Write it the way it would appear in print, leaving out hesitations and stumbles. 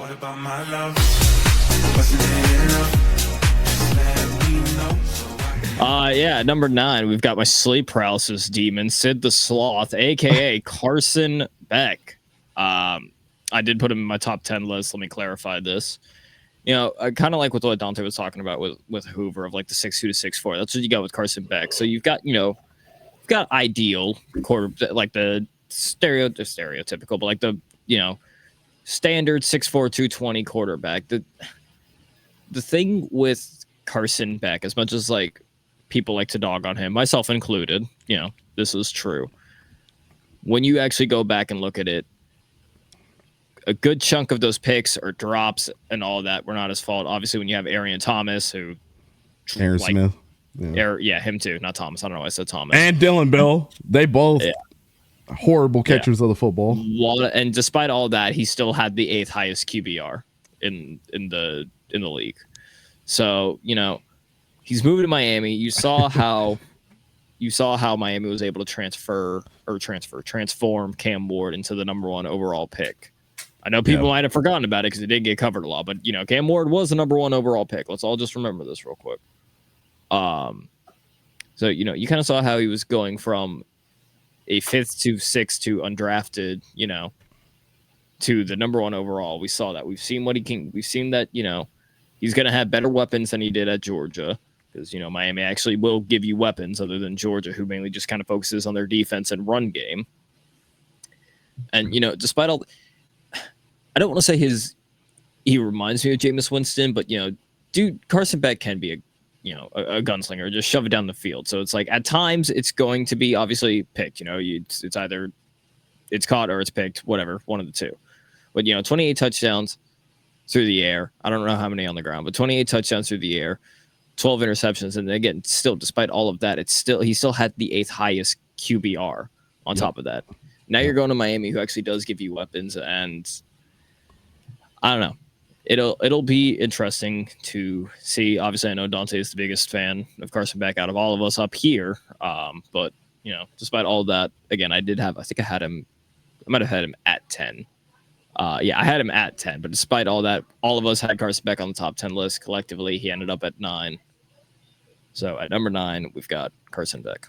What about my love? Wasn't it enough? Just let me know so I can... Yeah, number 9, we've got my sleep paralysis demon, Sid the Sloth, aka Carson Beck. I did put him in my top 10 list. Let me clarify this. You know, kind of like with what Dante was talking about with Hoover of like the 6'2" to 6'4". That's what you got with Carson Beck. So you've got, you've got ideal quarter, like the stereotypical, but like the, standard 6'4", 220 quarterback. The thing with Carson Beck, as much as like people like to dog on him, myself included, this is true. When you actually go back and look at it, a good chunk of those picks or drops and all that were not his fault. Obviously, when you have Arian Thomas, who Aaron Smith, him too, not Thomas. I don't know why I said Thomas. And Dylan Bill, they both horrible catchers of the football. And despite all that, he still had the 8th highest QBR in the league. So he's moving to Miami. You saw how Miami was able to transform Cam Ward into the number 1 overall pick. I know people might have forgotten about it because it did get covered a lot, but Cam Ward was the number 1 overall pick. Let's all just remember this real quick. So you kind of saw how he was going from a 5th to 6th to undrafted, to the number 1 overall. We saw that. We've seen what he can. We've seen that he's going to have better weapons than he did at Georgia, because Miami actually will give you weapons other than Georgia, who mainly just kind of focuses on their defense and run game. And despite all. I don't want to say he reminds me of Jameis Winston, but dude, Carson Beck can be a gunslinger, just shove it down the field. So it's like at times it's going to be obviously picked. It's either it's caught or it's picked, whatever, one of the two. But 28 touchdowns through the air. I don't know how many on the ground, but 28 touchdowns through the air, 12 interceptions, and again, still despite all of that, he still had the 8th highest QBR on top of that. Now you're going to Miami, who actually does give you weapons, and I don't know. It'll be interesting to see. Obviously, I know Dante is the biggest fan of Carson Beck out of all of us up here. But despite all that, again, I had him. I might have had him at 10. I had him at 10. But despite all that, all of us had Carson Beck on the top 10 list collectively. He ended up at 9. So at number 9, we've got Carson Beck.